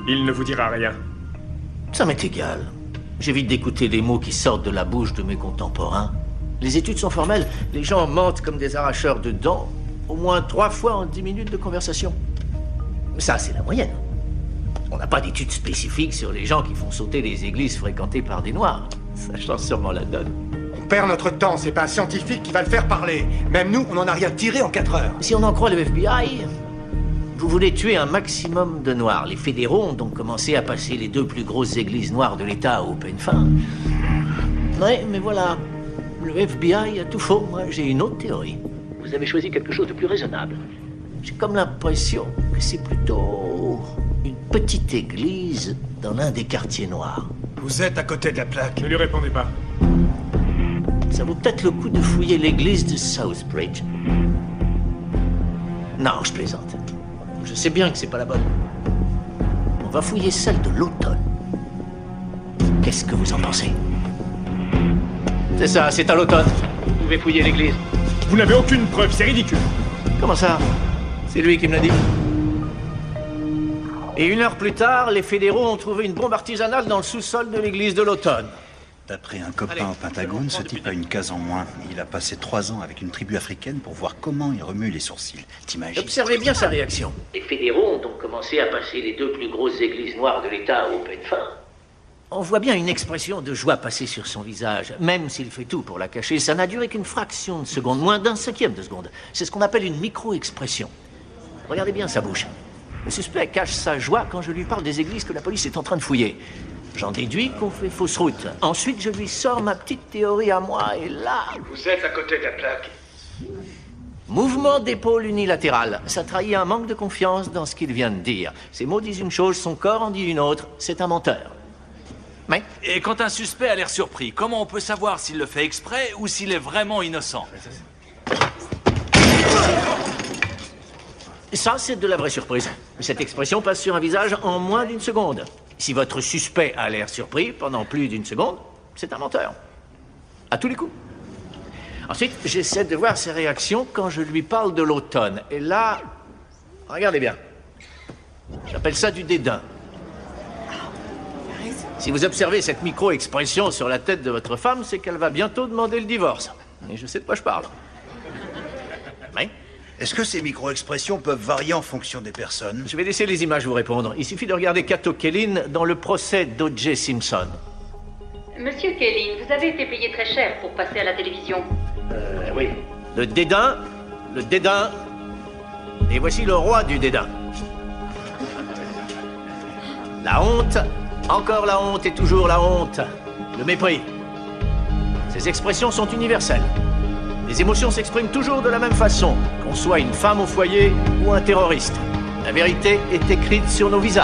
Il ne vous dira rien. Ça m'est égal. J'évite d'écouter les mots qui sortent de la bouche de mes contemporains. Les études sont formelles. Les gens mentent comme des arracheurs de dents, au moins 3 fois en 10 minutes de conversation. Ça, c'est la moyenne. On n'a pas d'études spécifiques sur les gens qui font sauter les églises fréquentées par des Noirs. Ça change sûrement la donne. On perd notre temps, c'est pas un scientifique qui va le faire parler. Même nous, on n'en a rien tiré en 4 heures. Si on en croit le FBI, vous voulez tuer un maximum de Noirs. Les fédéraux ont donc commencé à passer les 2 plus grosses églises noires de l'État au peigne fin. Ouais, mais voilà. Le FBI a tout faux. Moi, j'ai une autre théorie. Vous avez choisi quelque chose de plus raisonnable. J'ai comme l'impression que c'est plutôt une petite église dans l'un des quartiers noirs. Vous êtes à côté de la plaque. Ne lui répondez pas. Ça vaut peut-être le coup de fouiller l'église de Southbridge. Non, je plaisante. Je sais bien que c'est pas la bonne. On va fouiller celle de l'automne. Qu'est-ce que vous en pensez? C'est ça, c'est à l'automne. Vous pouvez fouiller l'église. Vous n'avez aucune preuve, c'est ridicule. Comment ça? C'est lui qui me l'a dit. Et 1 heure plus tard, les fédéraux ont trouvé une bombe artisanale dans le sous-sol de l'église de l'automne. D'après un copain au Pentagone, ce type a une case en moins. Il a passé 3 ans avec une tribu africaine pour voir comment il remue les sourcils. T'imagines? Observez bien sa réaction. Les fédéraux ont donc commencé à passer les 2 plus grosses églises noires de l'État au peigne fin. On voit bien une expression de joie passer sur son visage, même s'il fait tout pour la cacher. Ça n'a duré qu'une fraction de seconde, moins d'un cinquième de seconde. C'est ce qu'on appelle une micro-expression. Regardez bien sa bouche. Le suspect cache sa joie quand je lui parle des églises que la police est en train de fouiller. J'en déduis qu'on fait fausse route. Ensuite, je lui sors ma petite théorie à moi, et là... Vous êtes à côté de la plaque. Mouvement d'épaule unilatéral. Ça trahit un manque de confiance dans ce qu'il vient de dire. Ses mots disent une chose, son corps en dit une autre. C'est un menteur. Mais... Et quand un suspect a l'air surpris, comment on peut savoir s'il le fait exprès ou s'il est vraiment innocent? Ça, c'est de la vraie surprise. Cette expression passe sur un visage en moins d'1 seconde. Si votre suspect a l'air surpris pendant plus d'1 seconde, c'est un menteur. À tous les coups. Ensuite, j'essaie de voir ses réactions quand je lui parle de l'automne. Et là, regardez bien. J'appelle ça du dédain. Si vous observez cette micro-expression sur la tête de votre femme, c'est qu'elle va bientôt demander le divorce. Et je sais de quoi je parle. Oui? Est-ce que ces micro-expressions peuvent varier en fonction des personnes? Je vais laisser les images vous répondre. Il suffit de regarder Kato Kellin dans le procès d'O.J. Simpson. Monsieur Kellin, vous avez été payé très cher pour passer à la télévision. Oui. Le dédain, et voici le roi du dédain. La honte, encore la honte et toujours la honte. Le mépris. Ces expressions sont universelles. Les émotions s'expriment toujours de la même façon, qu'on soit une femme au foyer ou un terroriste. La vérité est écrite sur nos visages.